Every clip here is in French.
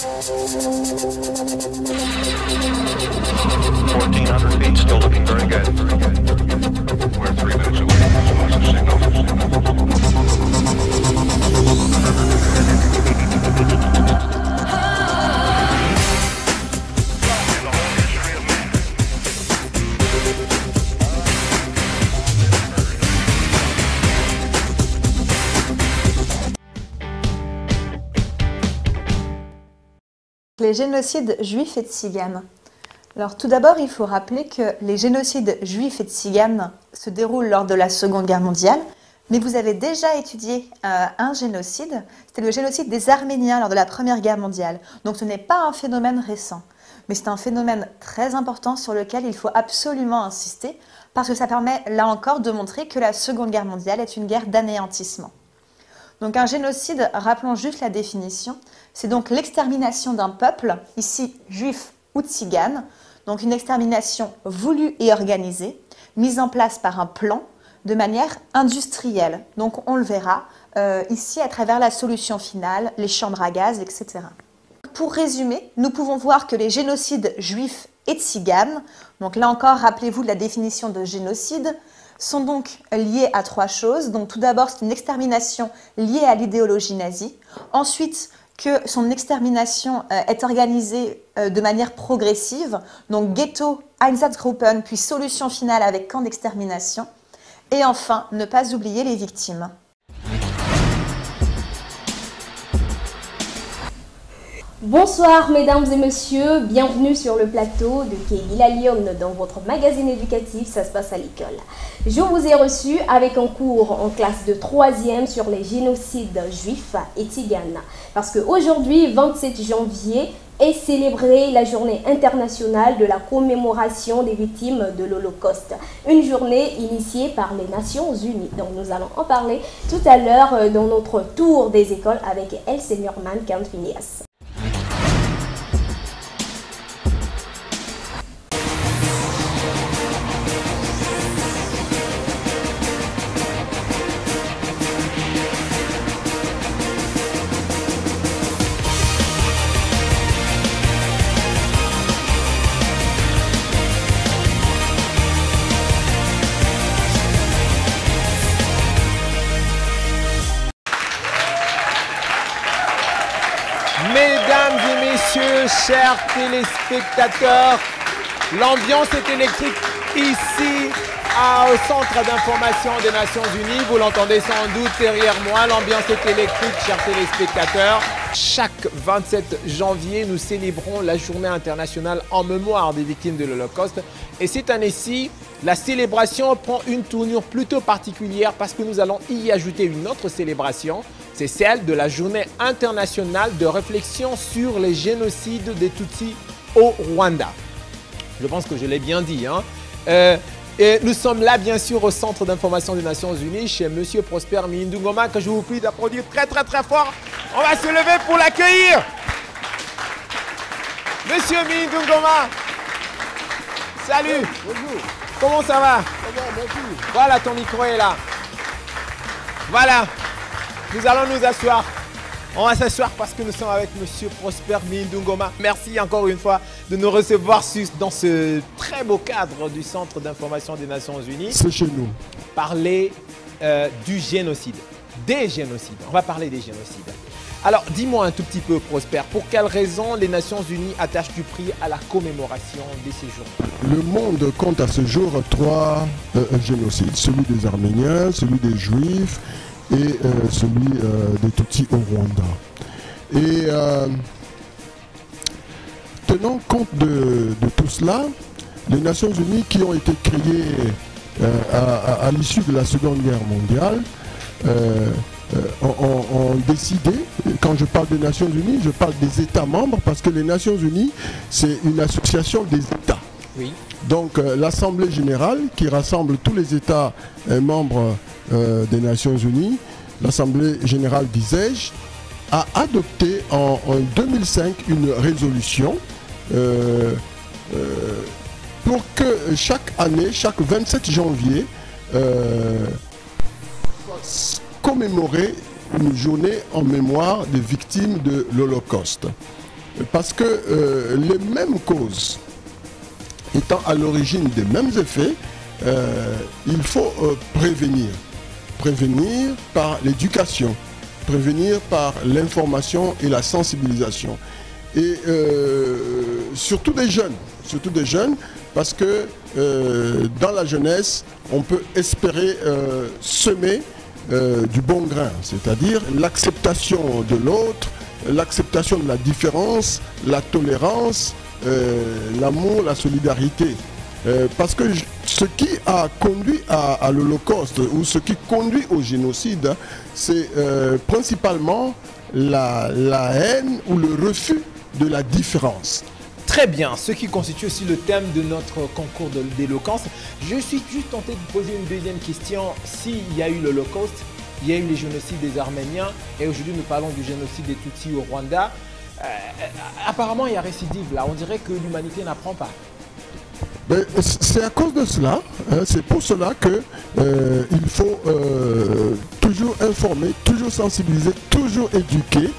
1,400 feet, still looking very good. We're 3 minutes away from explosive signal. Les génocides juifs et tziganes. Alors tout d'abord, il faut rappeler que les génocides juifs et tziganes se déroulent lors de la Seconde Guerre mondiale, mais vous avez déjà étudié un génocide, c'était le génocide des Arméniens lors de la Première Guerre mondiale. Donc ce n'est pas un phénomène récent, mais c'est un phénomène très important sur lequel il faut absolument insister, parce que ça permet là encore de montrer que la Seconde Guerre mondiale est une guerre d'anéantissement. Donc un génocide, rappelons juste la définition, c'est donc l'extermination d'un peuple, ici juif ou tzigane, donc une extermination voulue et organisée, mise en place par un plan de manière industrielle. Donc on le verra ici à travers la solution finale, les chambres à gaz, etc. Pour résumer, nous pouvons voir que les génocides juifs et tziganes, donc là encore rappelez-vous de la définition de génocide, sont donc liés à 3 choses. Donc tout d'abord, c'est une extermination liée à l'idéologie nazie. Ensuite, que son extermination est organisée de manière progressive, donc ghetto, Einsatzgruppen, puis solution finale avec camp d'extermination. Et enfin, ne pas oublier les victimes. Bonsoir mesdames et messieurs, bienvenue sur le plateau de Kegila Lyon dans votre magazine éducatif Ça se passe à l'école. Je vous ai reçu avec un cours en classe de 3e sur les génocides juifs et tziganes. Parce qu'aujourd'hui, 27 janvier, est célébrée la journée internationale de la commémoration des victimes de l'Holocauste. Une journée initiée par les Nations Unies. Donc nous allons en parler tout à l'heure dans notre tour des écoles avec Else Norman Kant-Phineas. Mesdames et messieurs, chers téléspectateurs, l'ambiance est électrique ici au Centre d'information des Nations Unies. Vous l'entendez sans doute derrière moi, l'ambiance est électrique, chers téléspectateurs. Chaque 27 janvier, nous célébrons la journée internationale en mémoire des victimes de l'Holocauste. Et cette année-ci, la célébration prend une tournure plutôt particulière parce que nous allons y ajouter une autre célébration. C'est celle de la journée internationale de réflexion sur les génocides des Tutsis au Rwanda. Je pense que je l'ai bien dit. Et nous sommes là, bien sûr, au Centre d'information des Nations Unies, chez M. Prosper Mindungoma, que je vous prie d'applaudir très, très, très fort. On va se lever pour l'accueillir. Monsieur Mindungoma, salut. Bonjour. Comment ça va? Ça va, merci. Voilà, ton micro est là. Voilà. Nous allons nous asseoir. On va s'asseoir parce que nous sommes avec M. Prosper Mindungoma. Merci encore une fois de nous recevoir dans ce très beau cadre du Centre d'information des Nations Unies. C'est chez nous. Parler du génocide, des génocides. On va parler des génocides. Alors, dis-moi un tout petit peu, Prosper, pour quelles raisons les Nations Unies attachent du prix à la commémoration de ces jours? Le monde compte à ce jour 3 génocides. Celui des Arméniens, celui des Juifs et celui des Tutsis au Rwanda. Et tenant compte de tout cela, les Nations Unies qui ont été créées à l'issue de la Seconde Guerre mondiale ont décidé, quand je parle des Nations Unies, je parle des États membres parce que les Nations Unies, c'est une association des États. Oui. Donc l'Assemblée générale qui rassemble tous les États membres des Nations Unies, l'Assemblée générale, disais-je, a adopté en 2005 une résolution pour que chaque année, chaque 27 janvier, commémorer une journée en mémoire des victimes de l'Holocauste. Parce que les mêmes causes étant à l'origine des mêmes effets, il faut prévenir. Prévenir par l'éducation, prévenir par l'information et la sensibilisation. Et surtout des jeunes, parce que dans la jeunesse, on peut espérer semer du bon grain, c'est-à-dire l'acceptation de l'autre, l'acceptation de la différence, la tolérance, l'amour, la solidarité. Parce que ce qui a conduit à l'Holocauste ou ce qui conduit au génocide, c'est principalement la haine ou le refus de la différence. Très bien, ce qui constitue aussi le thème de notre concours d'éloquence. Je suis juste tenté de poser une deuxième question. S'il y a eu l'Holocauste, il y a eu les génocides des Arméniens et aujourd'hui nous parlons du génocide des Tutsis au Rwanda. Apparemment il y a récidive là, on dirait que l'humanité n'apprend pas. C'est à cause de cela, hein, c'est pour cela que il faut toujours informer, toujours sensibiliser, toujours éduquer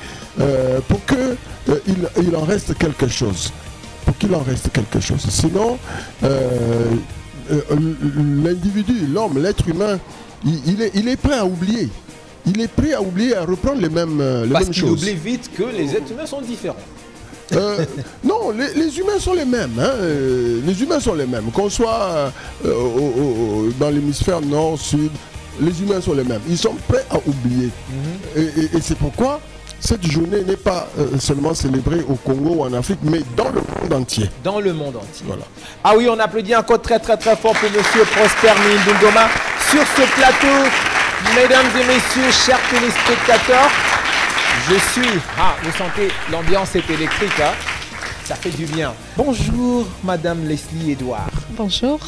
pour qu'il en reste quelque chose. Pour qu'il en reste quelque chose. Sinon, l'individu, l'homme, l'être humain, il est prêt à oublier. Il est prêt à oublier, à reprendre les mêmes choses. Parce qu'il oublie vite que les êtres humains sont différents. Non, les humains sont les mêmes. Hein, les humains sont les mêmes. Qu'on soit dans l'hémisphère nord, sud, les humains sont les mêmes. Ils sont prêts à oublier. Et c'est pourquoi cette journée n'est pas seulement célébrée au Congo ou en Afrique, mais dans le monde entier. Dans le monde entier. Voilà. Ah oui, on applaudit encore très fort pour Monsieur Prosper Mindungoma sur ce plateau. Mesdames et messieurs, chers téléspectateurs, je suis... Ah, vous sentez, l'ambiance est électrique, hein? Ça fait du bien. Bonjour, Madame Leslie Edouard. Bonjour.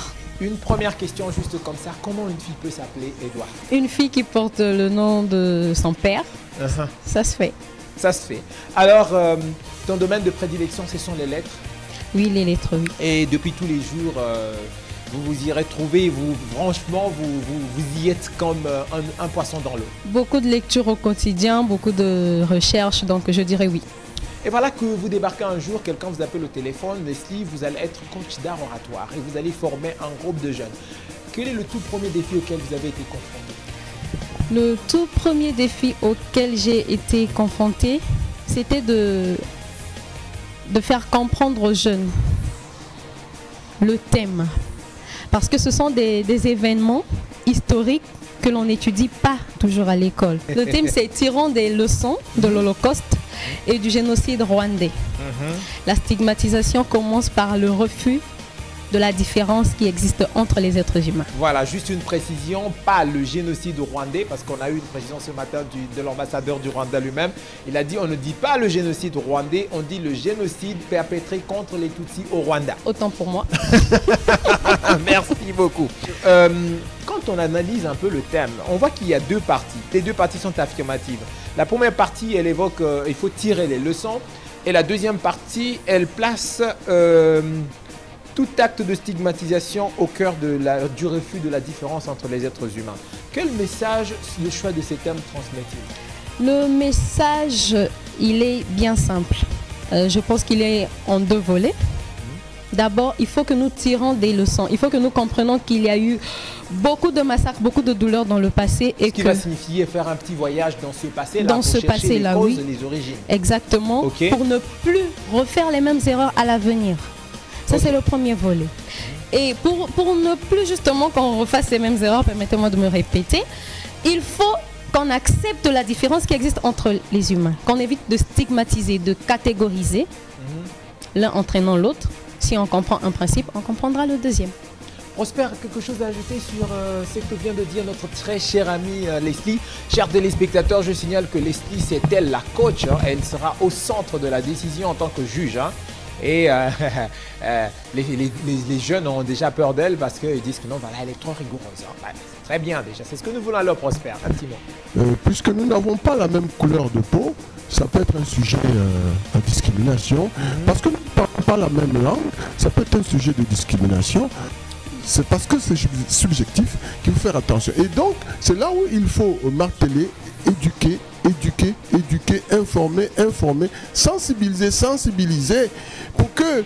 Une première question juste comme ça. Comment une fille peut s'appeler Edouard? Une fille qui porte le nom de son père, ça se fait. Ça se fait. Alors, ton domaine de prédilection, ce sont les lettres? Oui, les lettres, oui. Et depuis tous les jours, vous vous y retrouvez, franchement, vous y êtes comme un poisson dans l'eau. Beaucoup de lectures au quotidien, beaucoup de recherches, donc je dirais oui. Et voilà que vous débarquez un jour, quelqu'un vous appelle au téléphone, Leslie, vous allez être coach d'art oratoire et vous allez former un groupe de jeunes. Quel est le tout premier défi auquel vous avez été confronté? Le tout premier défi auquel j'ai été confrontée, c'était de faire comprendre aux jeunes le thème. Parce que ce sont des événements historiques que l'on n'étudie pas toujours à l'école. Le thème, c'est tirant des leçons de l'Holocauste et du génocide rwandais. La stigmatisation commence par le refus de la différence qui existe entre les êtres humains. Voilà, juste une précision, pas le génocide rwandais, parce qu'on a eu une précision ce matin de l'ambassadeur du Rwanda lui-même. Il a dit on ne dit pas le génocide rwandais, on dit le génocide perpétré contre les Tutsis au Rwanda. Autant pour moi. Merci beaucoup. Quand on analyse un peu le thème, on voit qu'il y a deux parties. Les deux parties sont affirmatives. La première partie, elle évoque il faut tirer les leçons. Et la deuxième partie, elle place tout acte de stigmatisation au cœur du refus de la différence entre les êtres humains. Quel message le choix de ces thèmes transmet-il? Le message, il est bien simple. Je pense qu'il est en deux volets. D'abord, il faut que nous tirons des leçons. Il faut que nous comprenions qu'il y a eu beaucoup de massacres, beaucoup de douleurs dans le passé. Et ce qui va signifier faire un petit voyage dans ce passé-là, dans ce passé-là, oui. Les origines. Exactement, okay. Pour ne plus refaire les mêmes erreurs à l'avenir. Ça, c'est le premier volet. Et pour ne plus justement qu'on refasse les mêmes erreurs, permettez-moi de me répéter, il faut qu'on accepte la différence qui existe entre les humains, qu'on évite de stigmatiser, de catégoriser, l'un entraînant l'autre. Si on comprend un principe, on comprendra le deuxième. Prosper, quelque chose à ajouter sur ce que vient de dire notre très chère amie Leslie? Chers téléspectateurs, je signale que Leslie, c'est elle la coach. Hein. Elle sera au centre de la décision en tant que juge. Hein. Et les jeunes ont déjà peur d'elle parce qu'ils disent que non, voilà, elle est trop rigoureuse. Hein. Ouais, c'est très bien déjà, c'est ce que nous voulons alors, Prosper. Un petit mot. Puisque nous n'avons pas la même couleur de peau, ça peut être un sujet à discrimination. Parce que nous ne parlons pas la même langue, ça peut être un sujet de discrimination. C'est parce que c'est subjectif qu'il faut faire attention. Et donc, c'est là où il faut marteler, éduquer éduquer, informer, sensibiliser pour que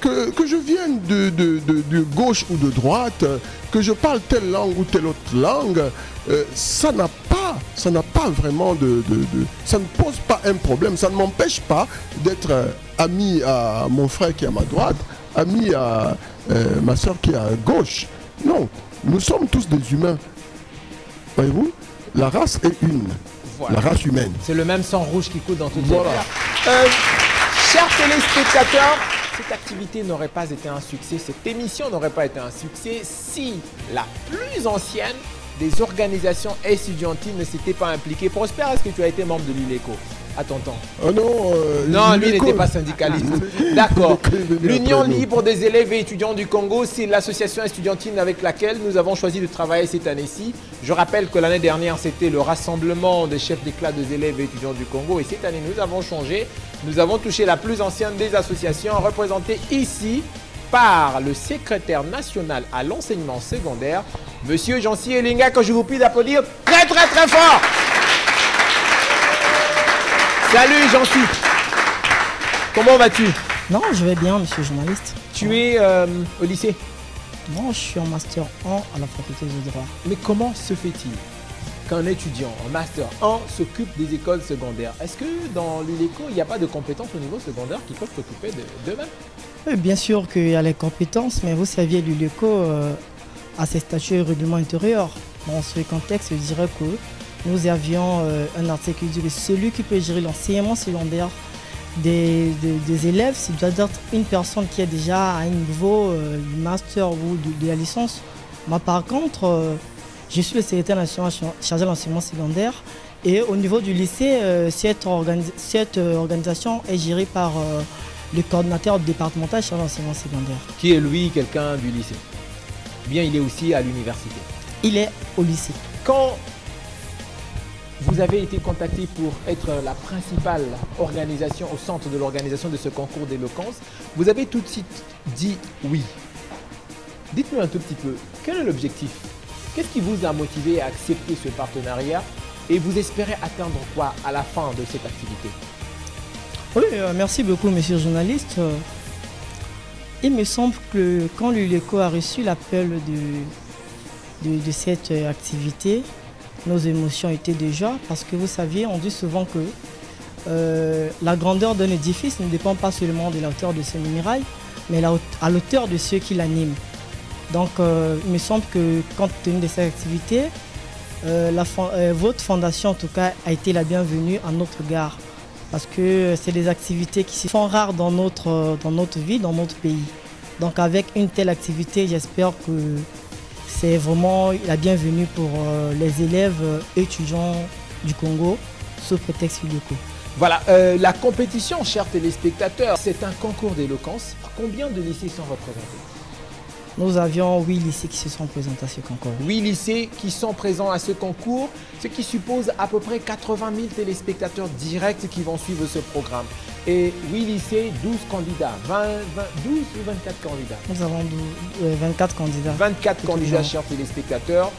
je vienne de gauche ou de droite, que je parle telle langue ou telle autre langue, ça n'a pas vraiment ça ne pose pas un problème, ça ne m'empêche pas d'être ami à mon frère qui est à ma droite, ami à ma soeur qui est à gauche. Non, nous sommes tous des humains. Voyez-vous, la race est une, voilà. La race humaine. C'est le même sang rouge qui coule dans toutes voilà. les terres. Chers téléspectateurs, cette activité n'aurait pas été un succès, cette émission n'aurait pas été un succès si la plus ancienne des organisations estudiantines ne s'était pas impliquée. Prosper, est-ce que tu as été membre de l'ULECO à ton temps? Non, lui n'était pas syndicaliste. D'accord. L'Union libre des élèves et étudiants du Congo, c'est l'association estudiantine avec laquelle nous avons choisi de travailler cette année-ci. Je rappelle que l'année dernière, c'était le rassemblement des chefs d'éclat des élèves et étudiants du Congo. Et cette année, nous avons changé. Nous avons touché la plus ancienne des associations, représentée ici par le secrétaire national à l'enseignement secondaire, Monsieur Jancy Elinga, que je vous prie d'applaudir très fort. Salut Jancy. Comment vas-tu? Non, je vais bien, monsieur le journaliste. Tu es au lycée? Non, je suis en master 1 à la faculté de droit. Mais comment se fait-il qu'un étudiant en master 1 s'occupe des écoles secondaires? Est-ce que dans l'ULECO, il n'y a pas de compétences au niveau secondaire qui peuvent s'occuper d'eux-mêmes? Oui, bien sûr qu'il y a les compétences, mais vous savez, l'ULECO a ses statuts et règlements intérieurs. Dans ce contexte, je dirais que nous avions un article qui dit que celui qui peut gérer l'enseignement secondaire des élèves, c'est doit être une personne qui est déjà à un niveau du master ou de la licence. Moi, par contre, je suis le secrétaire national chargé de l'enseignement secondaire et au niveau du lycée, cette organisation est gérée par le coordinateur départemental chargé de l'enseignement secondaire. Qui est lui quelqu'un du lycée? Bien, il est aussi à l'université. Il est au lycée. Quand vous avez été contacté pour être la principale organisation au centre de l'organisation de ce concours d'éloquence, vous avez tout de suite dit oui. Dites-nous un tout petit peu, quel est l'objectif? Qu'est-ce qui vous a motivé à accepter ce partenariat et vous espérez atteindre quoi à la fin de cette activité? Oui, merci beaucoup, monsieur le journaliste. Il me semble que quand l'ULECO a reçu l'appel de cette activité, nos émotions étaient déjà, parce que vous saviez, on dit souvent que la grandeur d'un édifice ne dépend pas seulement de la hauteur de ses murailles, mais à l'auteur de ceux qui l'animent. Donc, il me semble que compte tenu de cette activité, votre fondation, en tout cas, a été la bienvenue à notre gare. Parce que c'est des activités qui se font rares dans notre vie, dans notre pays. Donc, avec une telle activité, j'espère que c'est vraiment la bienvenue pour les élèves étudiants du Congo, sous prétexte ULECO. Voilà, la compétition, chers téléspectateurs, c'est un concours d'éloquence. Combien de lycées sont représentés? Nous avions 8 lycées qui se sont présentés à ce concours. 8 lycées qui sont présents à ce concours, ce qui suppose à peu près 80 000 téléspectateurs directs qui vont suivre ce programme. Et 8 lycées, 12 candidats, 12 ou 24 candidats? Nous avons 24 candidats. 24 candidats, chers téléspectateurs,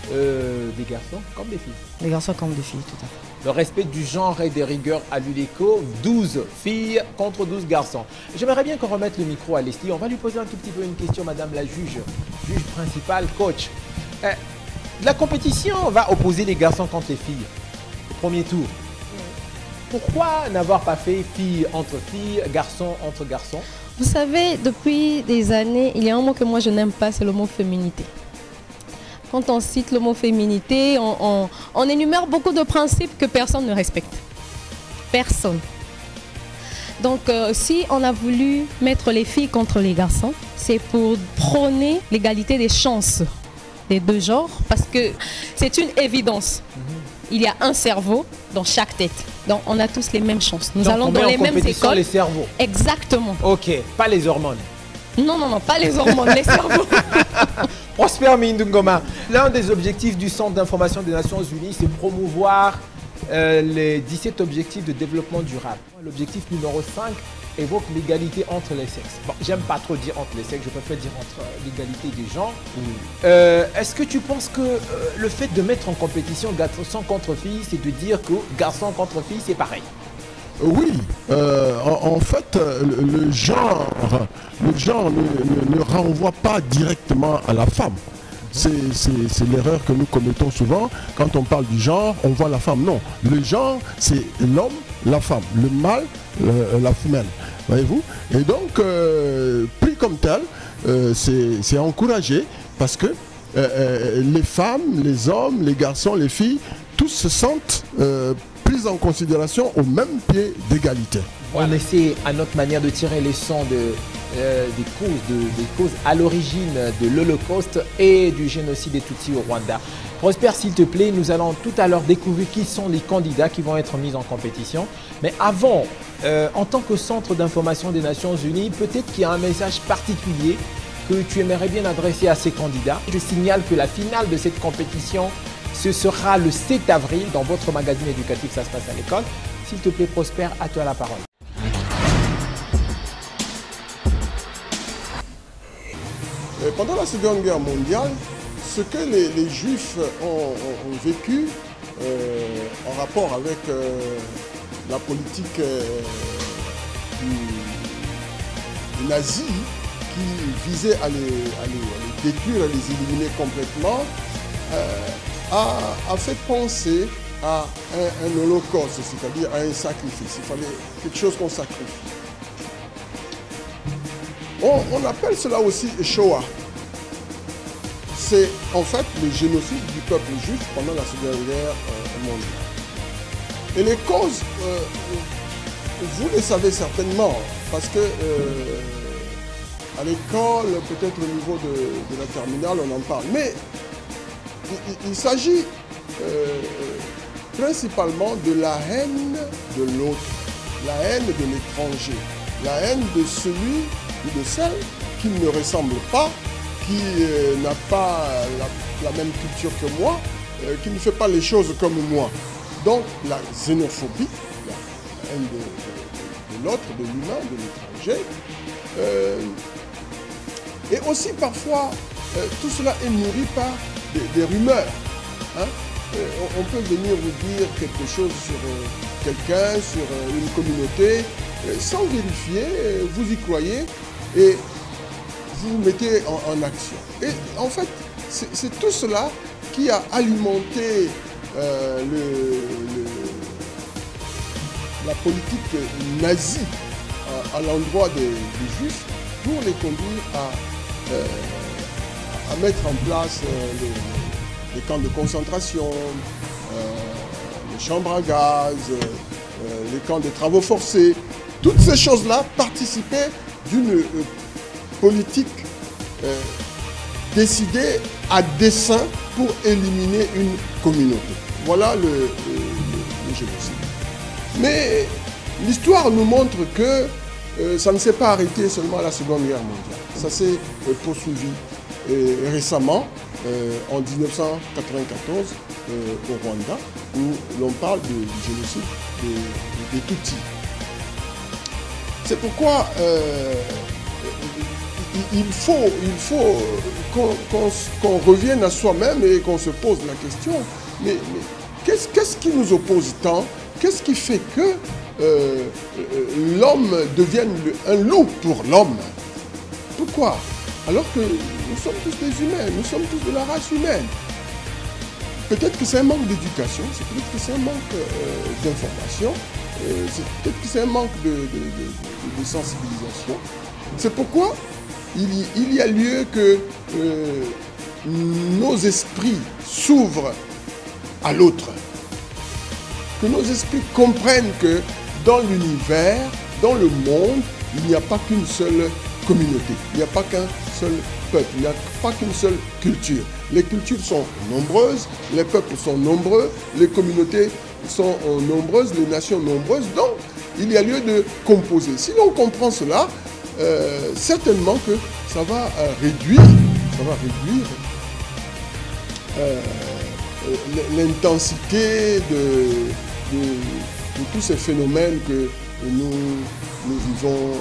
des garçons comme des filles. Des garçons comme des filles, tout à fait. Le respect du genre et des rigueurs à l'ULECO, 12 filles contre 12 garçons. J'aimerais bien qu'on remette le micro à Leslie. On va lui poser un tout petit peu une question, madame la juge principale, coach. La compétition va opposer les garçons contre les filles au premier tour. Pourquoi n'avoir pas fait filles entre filles, garçons entre garçons? Vous savez, depuis des années, il y a un mot que moi je n'aime pas, c'est le mot féminité. Quand on cite le mot féminité, on énumère beaucoup de principes que personne ne respecte. Personne. Donc, si on a voulu mettre les filles contre les garçons, c'est pour prôner l'égalité des chances des deux genres, parce que c'est une évidence. Il y a un cerveau dans chaque tête. Donc, on a tous les mêmes chances. Nous allons dans les mêmes écoles. Les cerveaux. Exactement. Ok, pas les hormones. Non, non, non, pas les hormones, les cerveaux. Prosper Mindungoma, l'un des objectifs du Centre d'information des Nations Unies, c'est promouvoir les 17 objectifs de développement durable. L'objectif numéro 5 évoque l'égalité entre les sexes. Bon, j'aime pas trop dire entre les sexes, je préfère dire entre l'égalité des genres. Est-ce que tu penses que le fait de mettre en compétition garçon contre fille, c'est de dire que garçon contre fille, c'est pareil? Oui, en fait, le genre ne renvoie pas directement à la femme. C'est l'erreur que nous commettons souvent. Quand on parle du genre, on voit la femme. Non, le genre, c'est l'homme, la femme, le mâle, la femelle. Voyez-vous? Et donc, pris comme tel, c'est encouragé parce que les femmes, les hommes, les garçons, les filles, tous se sentent pris en considération au même pied d'égalité. On essaie à notre manière de tirer les leçons des causes à l'origine de l'Holocauste et du génocide des Tutsis au Rwanda. Prosper, s'il te plaît, nous allons tout à l'heure découvrir qui sont les candidats qui vont être mis en compétition. Mais avant, en tant que Centre d'information des Nations Unies, peut-être qu'il y a un message particulier que tu aimerais bien adresser à ces candidats. Je signale que la finale de cette compétition, ce sera le 7 avril dans votre magazine éducatif, ça se passe à l'école. S'il te plaît, Prosper, à toi la parole. Pendant la Seconde Guerre mondiale, ce que les Juifs ont vécu en rapport avec la politique du nazi qui visait à les détruire, à les éliminer complètement, a fait penser à un holocauste, c'est-à-dire à un sacrifice. Il fallait quelque chose qu'on sacrifie. On appelle cela aussi Shoah. C'est en fait le génocide du peuple juif pendant la Seconde Guerre mondiale. Et les causes, vous les savez certainement, parce que à l'école, peut-être au niveau de la terminale, on en parle. Mais il s'agit principalement de la haine de l'autre, la haine de l'étranger, la haine de celui ou de celle qui ne me ressemble pas, qui n'a pas la même culture que moi, qui ne fait pas les choses comme moi. Donc la xénophobie, la haine de l'autre, de l'humain, de l'étranger. Et aussi parfois, tout cela est nourri par des rumeurs. Hein. On peut venir vous dire quelque chose sur quelqu'un, sur une communauté, sans vérifier, vous y croyez et vous vous mettez en action. Et en fait, c'est tout cela qui a alimenté la politique nazie à l'endroit des Juifs pour les conduire à mettre en place les camps de concentration, les chambres à gaz, les camps de travaux forcés. Toutes ces choses-là participaient d'une politique décidée à dessein pour éliminer une communauté. Voilà le génocide. Mais l'histoire nous montre que ça ne s'est pas arrêté seulement à la Seconde Guerre mondiale. Ça s'est poursuivi récemment, en 1994, au Rwanda, où l'on parle du génocide des Tutsis. C'est pourquoi il faut qu'on revienne à soi-même et qu'on se pose la question, mais qu'est-ce qui nous oppose tant? Qu'est-ce qui fait que l'homme devienne un loup pour l'homme? Pourquoi? Alors que nous sommes tous des humains, nous sommes tous de la race humaine. Peut-être que c'est un manque d'éducation, peut-être que c'est un manque d'information, peut-être que c'est un manque de sensibilisation. C'est pourquoi il y a lieu que nos esprits s'ouvrent à l'autre. Que nos esprits comprennent que dans l'univers, dans le monde, il n'y a pas qu'une seule communauté, il n'y a pas qu'un seul peuple, il n'y a pas qu'une seule culture. Les cultures sont nombreuses, les peuples sont nombreux, les communautés sont nombreuses, les nations nombreuses, donc il y a lieu de composer. Si l'on comprend cela, certainement que ça va réduire l'intensité de tous ces phénomènes que nous vivons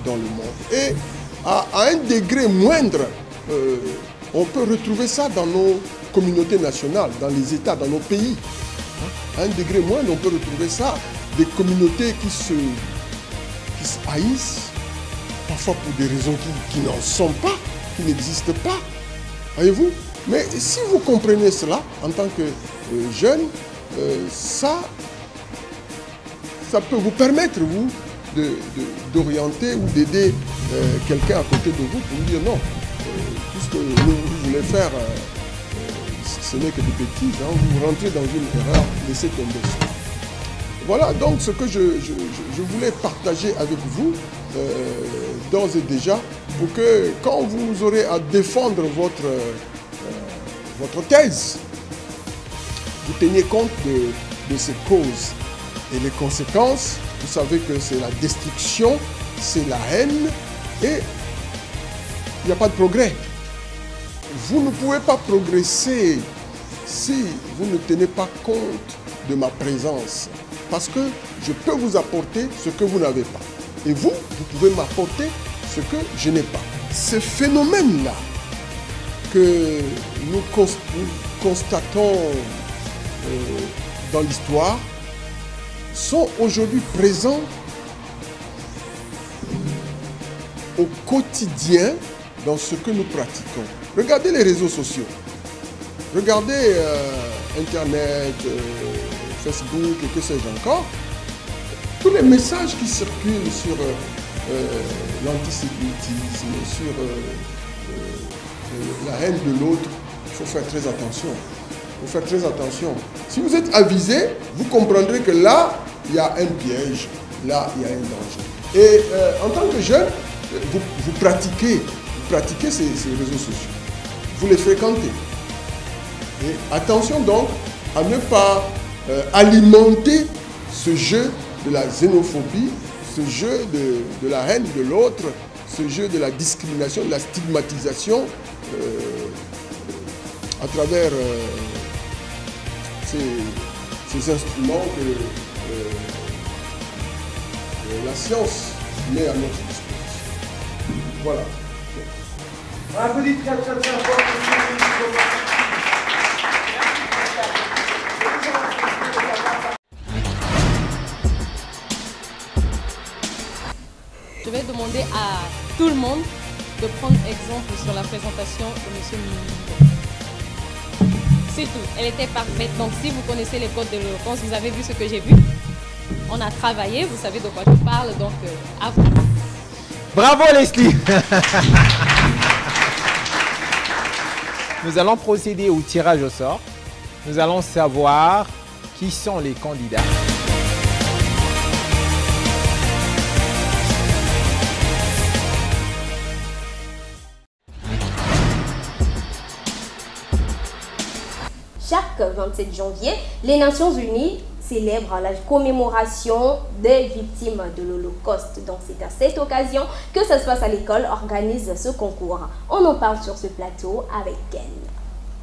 dans le monde. Et à un degré moindre, on peut retrouver ça dans nos communautés nationales, dans les États, dans nos pays. À un degré moindre, on peut retrouver ça, des communautés qui se haïssent, parfois pour des raisons qui n'en sont pas, qui n'existent pas. Voyez-vous? Mais si vous comprenez cela, en tant que jeune, ça peut vous permettre, vous, d'orienter ou d'aider quelqu'un à côté de vous pour lui dire non, tout ce que vous voulez faire, ce n'est que des bêtises, hein, vous rentrez dans une erreur, laissez tomber ça. Voilà donc ce que je voulais partager avec vous d'ores et déjà pour que quand vous aurez à défendre votre thèse, vous teniez compte de ces causes et les conséquences. Vous savez que c'est la destruction, c'est la haine et il n'y a pas de progrès. Vous ne pouvez pas progresser si vous ne tenez pas compte de ma présence. Parce que je peux vous apporter ce que vous n'avez pas. Et vous pouvez m'apporter ce que je n'ai pas. Ces phénomènes-là que nous constatons dans l'histoire sont aujourd'hui présents au quotidien dans ce que nous pratiquons. Regardez les réseaux sociaux. Regardez Internet, Facebook et que sais-je encore. Tous les messages qui circulent sur l'antisémitisme, sur la haine de l'autre, il faut faire très attention. Il faut faire très attention. Si vous êtes avisé, vous comprendrez que là, il y a un piège, là, il y a un danger. Et en tant que jeune, vous pratiquez ces réseaux sociaux. Vous les fréquentez. Et attention donc à ne pas alimenter ce jeu de la xénophobie, ce jeu de la haine de l'autre, ce jeu de la discrimination, de la stigmatisation à travers ces instruments que la science met à notre disposition. Voilà. Je vais demander à tout le monde de prendre exemple sur la présentation de M. Mingo. C'est tout, elle était parfaite. Donc si vous connaissez les codes de l'éloquence, vous avez vu ce que j'ai vu. On a travaillé, vous savez de quoi je parle, donc à vous. Bravo Leslie. Nous allons procéder au tirage au sort. Nous allons savoir qui sont les candidats. Chaque 27 janvier, les Nations Unies célèbrent la commémoration des victimes de l'Holocauste. Donc c'est à cette occasion que ça se passe à l'école, organise ce concours. On en parle sur ce plateau avec Ken.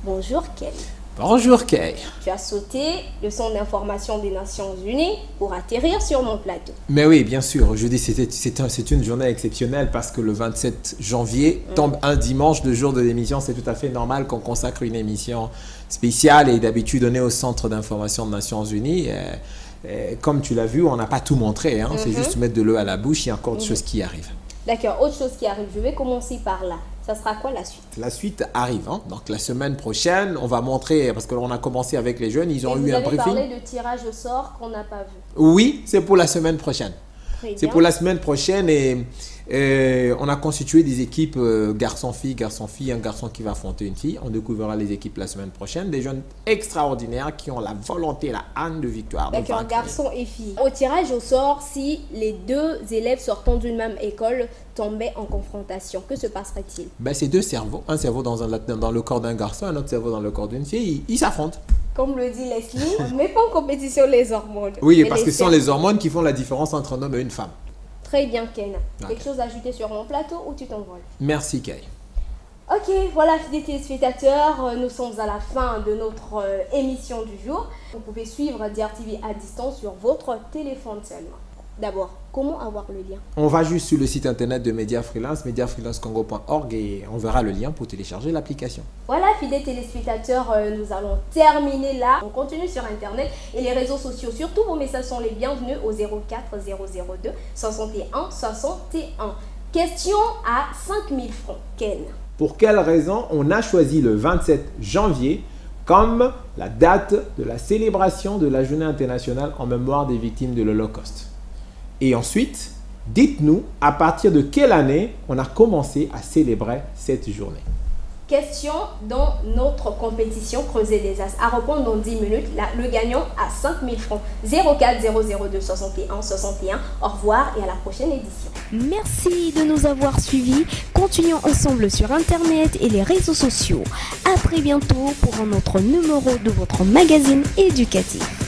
Bonjour Ken. Bonjour Kay. Tu as sauté le centre d'information des Nations Unies pour atterrir sur mon plateau. Mais oui, bien sûr. Je dis c'est une journée exceptionnelle parce que le 27 janvier tombe un dimanche, le jour de l'émission. C'est tout à fait normal qu'on consacre une émission spéciale et d'habitude on est au centre d'information des Nations Unies. Comme tu l'as vu, on n'a pas tout montré. Hein. C'est juste mettre de l'eau à la bouche. Il y a encore autre chose qui arrive. D'accord, autre chose qui arrive. Je vais commencer par là. Ça sera quoi la suite? La suite arrive. Hein. Donc la semaine prochaine, on va montrer, parce qu'on a commencé avec les jeunes, ils ont eu un briefing. Vous avez parlé de tirage au sort qu'on n'a pas vu. Oui, c'est pour la semaine prochaine. C'est pour la semaine prochaine et on a constitué des équipes garçon-fille, un garçon qui va affronter une fille. On découvrira les équipes la semaine prochaine. Des jeunes extraordinaires qui ont la volonté, la haine de victoire. D'accord, garçon et fille. Au tirage au sort, si les deux élèves sortant d'une même école tombaient en confrontation, que se passerait-il? C'est deux cerveaux. Un cerveau dans le corps d'un garçon, un autre cerveau dans le corps d'une fille. Ils s'affrontent. Comme le dit Leslie, on ne met pas en compétition les hormones. Oui, parce que ce sont les hormones qui font la différence entre un homme et une femme. Très bien, Ken. Quelque chose à ajouter sur mon plateau ou tu t'envoles? Merci, Kay. Ok, voilà, fidèles téléspectateurs, nous sommes à la fin de notre émission du jour. Vous pouvez suivre DRTV à distance sur votre téléphone seulement. D'abord, comment avoir le lien? On va juste sur le site internet de Media Freelance, mediafreelancecongo.org, et on verra le lien pour télécharger l'application. Voilà, fidèles téléspectateurs, nous allons terminer là. On continue sur internet et les réseaux sociaux. Surtout, vos messages sont les bienvenus au 04 002 61 61. Question à 5000 francs. Ken? Pour quelle raison on a choisi le 27 janvier comme la date de la célébration de la Journée internationale en mémoire des victimes de l'Holocauste? Et ensuite, dites-nous à partir de quelle année on a commencé à célébrer cette journée. Question dans notre compétition Creuser des As. À répondre dans 10 minutes, le gagnant a 5000 francs. 04 002 61 61. Au revoir et à la prochaine édition. Merci de nous avoir suivis. Continuons ensemble sur Internet et les réseaux sociaux. À très bientôt pour un autre numéro de votre magazine éducatif.